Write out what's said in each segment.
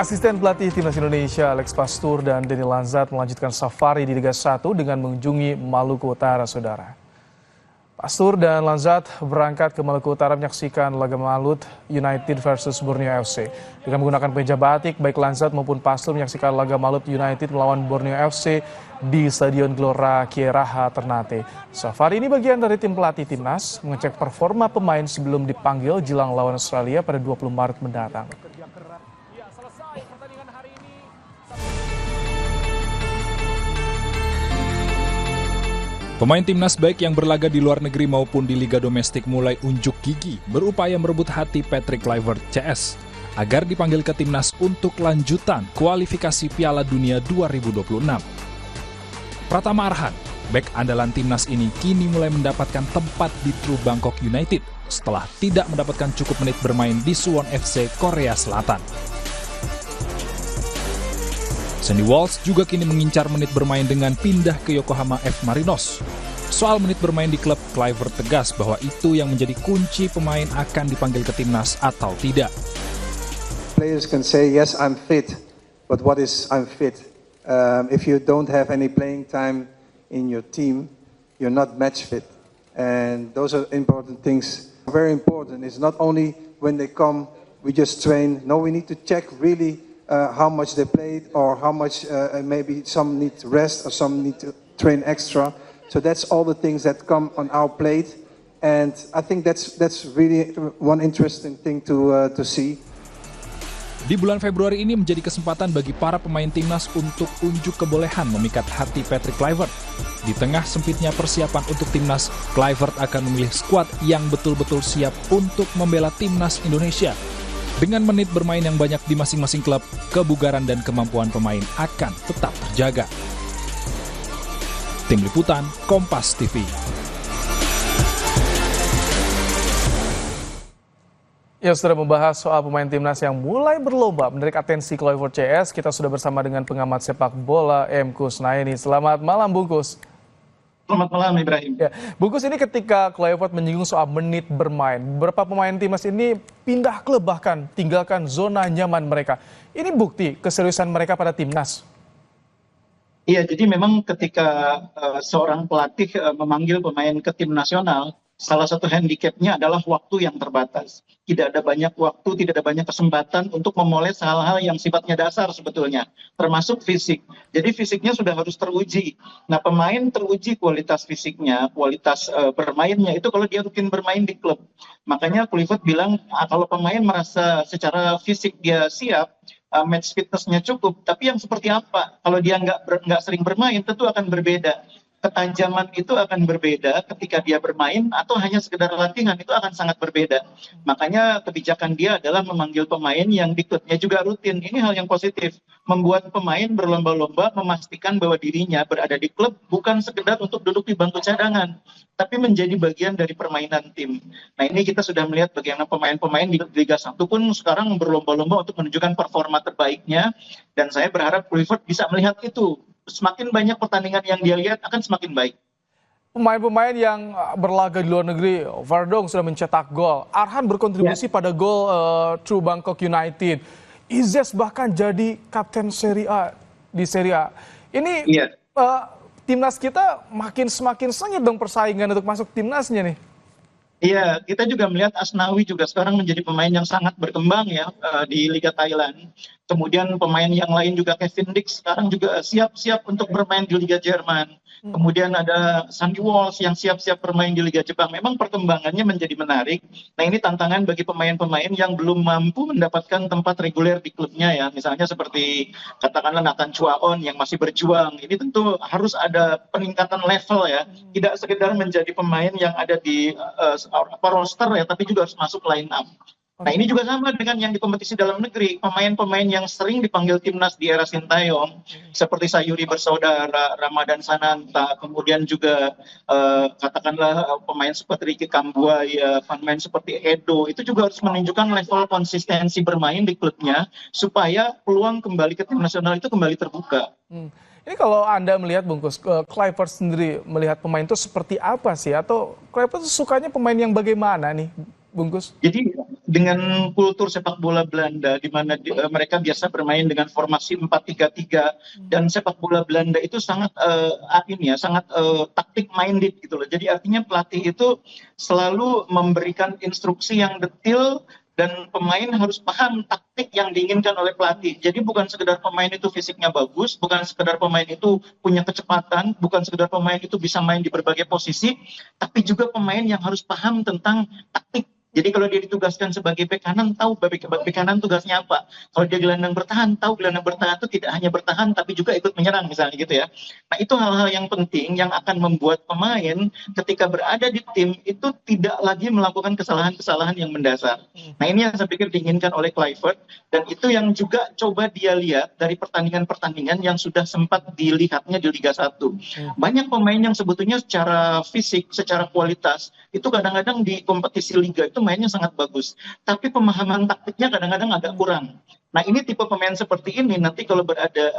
Asisten pelatih Timnas Indonesia Alex Pastur dan Denny Lanzat melanjutkan safari di Liga 1 dengan mengunjungi Maluku Utara, saudara. Pastur dan Lanzat berangkat ke Maluku Utara menyaksikan laga Malut United versus Borneo FC. Dengan menggunakan kemeja batik, baik Lanzat maupun Pastur menyaksikan laga Malut United melawan Borneo FC di Stadion Gelora Kieraha Ternate. Safari ini bagian dari tim pelatih Timnas mengecek performa pemain sebelum dipanggil jelang lawan Australia pada 20 Maret mendatang. Pemain timnas baik yang berlaga di luar negeri maupun di liga domestik mulai unjuk gigi berupaya merebut hati Patrick Kluivert CS agar dipanggil ke timnas untuk lanjutan kualifikasi Piala Dunia 2026. Pratama Arhan, bek andalan timnas ini kini mulai mendapatkan tempat di True Bangkok United setelah tidak mendapatkan cukup menit bermain di Suwon FC Korea Selatan. Sandy Walsh juga kini mengincar menit bermain dengan pindah ke Yokohama F. Marinos. Soal menit bermain di klub, Kluivert tegas bahwa itu yang menjadi kunci pemain akan dipanggil ke timnas atau tidak. Players can say, yes, I'm fit, but what is I'm fit? If you don't have any playing time in your team, you're not match fit. And those are important things. Very important. It's not only when they come, we just train. No, we need to check really how much they played, or how much maybe some need to rest or some need to train extra. So that's all the things that come on our plate, and I think that's really one interesting thing to see. Di bulan Februari ini menjadi kesempatan bagi para pemain timnas untuk unjuk kebolehan memikat hati Patrick Kluivert. Di tengah sempitnya persiapan untuk timnas, Kluivert akan memilih skuad yang betul-betul siap untuk membela timnas Indonesia. Dengan menit bermain yang banyak di masing-masing klub, kebugaran dan kemampuan pemain akan tetap terjaga. Tim Liputan, Kompas TV. Ya, sudah membahas soal pemain timnas yang mulai berlomba menarik atensi Kluivert CS. Kita sudah bersama dengan pengamat sepak bola M. Kusnaini. Selamat malam, Bungkus. Selamat malam, Ibrahim. Ya, Bungkus, ini ketika Kluivert menyinggung soal menit bermain, beberapa pemain timnas ini pindah klub bahkan tinggalkan zona nyaman mereka. Ini bukti keseriusan mereka pada timnas. Iya, jadi memang ketika seorang pelatih memanggil pemain ke tim nasional, salah satu handicapnya adalah waktu yang terbatas. Tidak ada banyak waktu, tidak ada banyak kesempatan untuk memoles hal-hal yang sifatnya dasar sebetulnya, termasuk fisik. Jadi fisiknya sudah harus teruji. Nah, pemain teruji kualitas fisiknya, kualitas bermainnya itu kalau dia rutin bermain di klub. Makanya Kluivert bilang kalau pemain merasa secara fisik dia siap, match fitness-nya cukup, tapi yang seperti apa? Kalau dia nggak sering bermain, tentu akan berbeda. Ketanjaman itu akan berbeda ketika dia bermain atau hanya sekedar latihan, itu akan sangat berbeda. Makanya kebijakan dia adalah memanggil pemain yang di klubnya juga rutin. Ini hal yang positif, membuat pemain berlomba-lomba memastikan bahwa dirinya berada di klub bukan sekedar untuk duduk di bangku cadangan, tapi menjadi bagian dari permainan tim. Nah, ini kita sudah melihat bagaimana pemain-pemain di Liga 1 pun sekarang berlomba-lomba untuk menunjukkan performa terbaiknya, dan saya berharap Kluivert bisa melihat itu. Semakin banyak pertandingan yang dia lihat akan semakin baik. Pemain-pemain yang berlaga di luar negeri, Verdong sudah mencetak gol, Arhan berkontribusi pada gol True Bangkok United, Izes bahkan jadi kapten Serie A di Serie A. Ini timnas kita semakin sengit dong persaingan untuk masuk timnasnya nih. Iya, kita juga melihat Asnawi juga sekarang menjadi pemain yang sangat berkembang ya di Liga Thailand. Kemudian pemain yang lain juga Kevin Dix sekarang juga siap-siap untuk bermain di Liga Jerman. Kemudian ada Sandy Walsh yang siap-siap bermain di Liga Jepang. Memang perkembangannya menjadi menarik. Nah, ini tantangan bagi pemain-pemain yang belum mampu mendapatkan tempat reguler di klubnya ya. Misalnya seperti katakanlah Nathan Chuaon yang masih berjuang. Ini tentu harus ada peningkatan level ya. Tidak sekedar menjadi pemain yang ada di roster ya, tapi juga harus masuk line up. Nah, ini juga sama dengan yang di kompetisi dalam negeri. Pemain-pemain yang sering dipanggil timnas di era Sintayong, seperti Sayuri Bersaudara, Ramadan Sananta, kemudian juga katakanlah pemain seperti Ricky Kambuaya, pemain seperti Edo, itu juga harus menunjukkan level konsistensi bermain di klubnya, supaya peluang kembali ke tim nasional itu kembali terbuka. Ini kalau Anda melihat, Bungkus, Kluivert sendiri melihat pemain itu seperti apa sih? Atau Kluivert sukanya pemain yang bagaimana nih, Bungkus? Jadi dengan kultur sepak bola Belanda di mana mereka biasa bermain dengan formasi 4-3-3 dan sepak bola Belanda itu sangat sangat taktik minded gitu loh. Jadi artinya pelatih itu selalu memberikan instruksi yang detail dan pemain harus paham taktik yang diinginkan oleh pelatih. Jadi bukan sekedar pemain itu fisiknya bagus, bukan sekedar pemain itu punya kecepatan, bukan sekedar pemain itu bisa main di berbagai posisi, tapi juga pemain yang harus paham tentang taktik. Jadi kalau dia ditugaskan sebagai bek kanan, tahu bek kanan tugasnya apa. Kalau dia gelandang bertahan, tahu gelandang bertahan itu tidak hanya bertahan, tapi juga ikut menyerang misalnya gitu ya. Nah itu hal-hal yang penting yang akan membuat pemain ketika berada di tim itu tidak lagi melakukan kesalahan-kesalahan yang mendasar. Nah ini yang saya pikir diinginkan oleh Kluivert, dan itu yang juga coba dia lihat dari pertandingan-pertandingan yang sudah sempat dilihatnya di Liga 1. Banyak pemain yang sebetulnya secara fisik, secara kualitas, itu kadang-kadang di kompetisi Liga itu mainnya sangat bagus, tapi pemahaman taktiknya kadang-kadang agak kurang. Nah ini tipe pemain seperti ini nanti kalau berada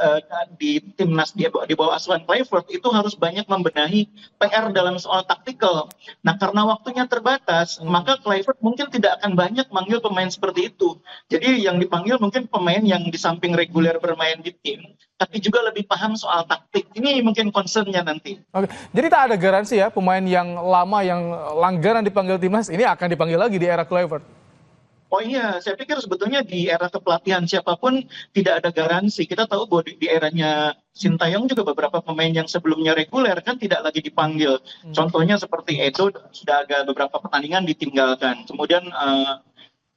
di timnas di bawah asuhan Kluivert itu harus banyak membenahi PR dalam soal taktikal. Nah karena waktunya terbatas, maka Kluivert mungkin tidak akan banyak manggil pemain seperti itu. Jadi yang dipanggil mungkin pemain yang di samping reguler bermain di tim, tapi juga lebih paham soal taktik. Ini mungkin concernnya nanti. Oke, jadi tak ada garansi ya pemain yang lama yang langganan dipanggil timnas ini akan dipanggil lagi di era Kluivert. Oh iya, saya pikir sebetulnya di era kepelatihan siapapun tidak ada garansi. Kita tahu bahwa di eranya Sintayong juga beberapa pemain yang sebelumnya reguler kan tidak lagi dipanggil. Contohnya seperti Edo sudah agak beberapa pertandingan ditinggalkan. Kemudian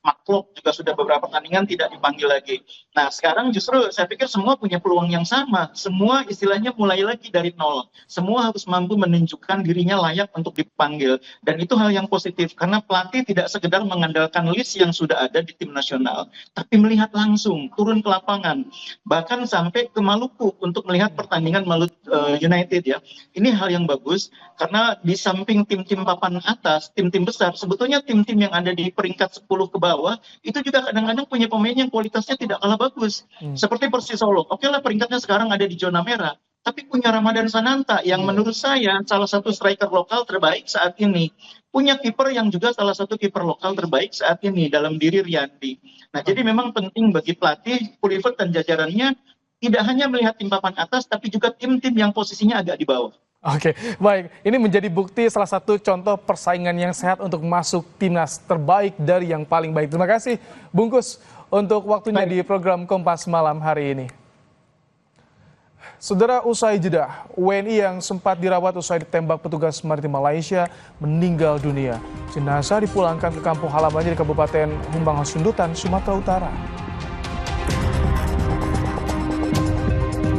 Maklok juga sudah beberapa pertandingan tidak dipanggil lagi. Nah sekarang justru saya pikir semua punya peluang yang sama. Semua istilahnya mulai lagi dari nol. Semua harus mampu menunjukkan dirinya layak untuk dipanggil. Dan itu hal yang positif. Karena pelatih tidak sekedar mengandalkan list yang sudah ada di tim nasional. Tapi melihat langsung, turun ke lapangan. Bahkan sampai ke Maluku untuk melihat pertandingan Maluku United ya. Ini hal yang bagus. Karena di samping tim-tim papan atas, tim-tim besar, sebetulnya tim-tim yang ada di peringkat 10 ke bawah, itu juga kadang-kadang punya pemain yang kualitasnya tidak kalah bagus. Seperti Persis Solo. Oke lah peringkatnya sekarang ada di zona merah. Tapi punya Ramadan Sananta yang menurut saya salah satu striker lokal terbaik saat ini. Punya kiper yang juga salah satu kiper lokal terbaik saat ini dalam diri Riyandi. Nah jadi memang penting bagi pelatih, Kluivert dan jajarannya tidak hanya melihat tim papan atas, tapi juga tim-tim yang posisinya agak di bawah. Oke, baik. Ini menjadi bukti salah satu contoh persaingan yang sehat untuk masuk timnas terbaik dari yang paling baik. Terima kasih, Bungkus, untuk waktunya di program Kompas Malam hari ini. Saudara, usai jeda, WNI yang sempat dirawat usai ditembak petugas maritim Malaysia meninggal dunia. Jenazah dipulangkan ke kampung halamannya di Kabupaten Humbang Hasundutan, Sumatera Utara.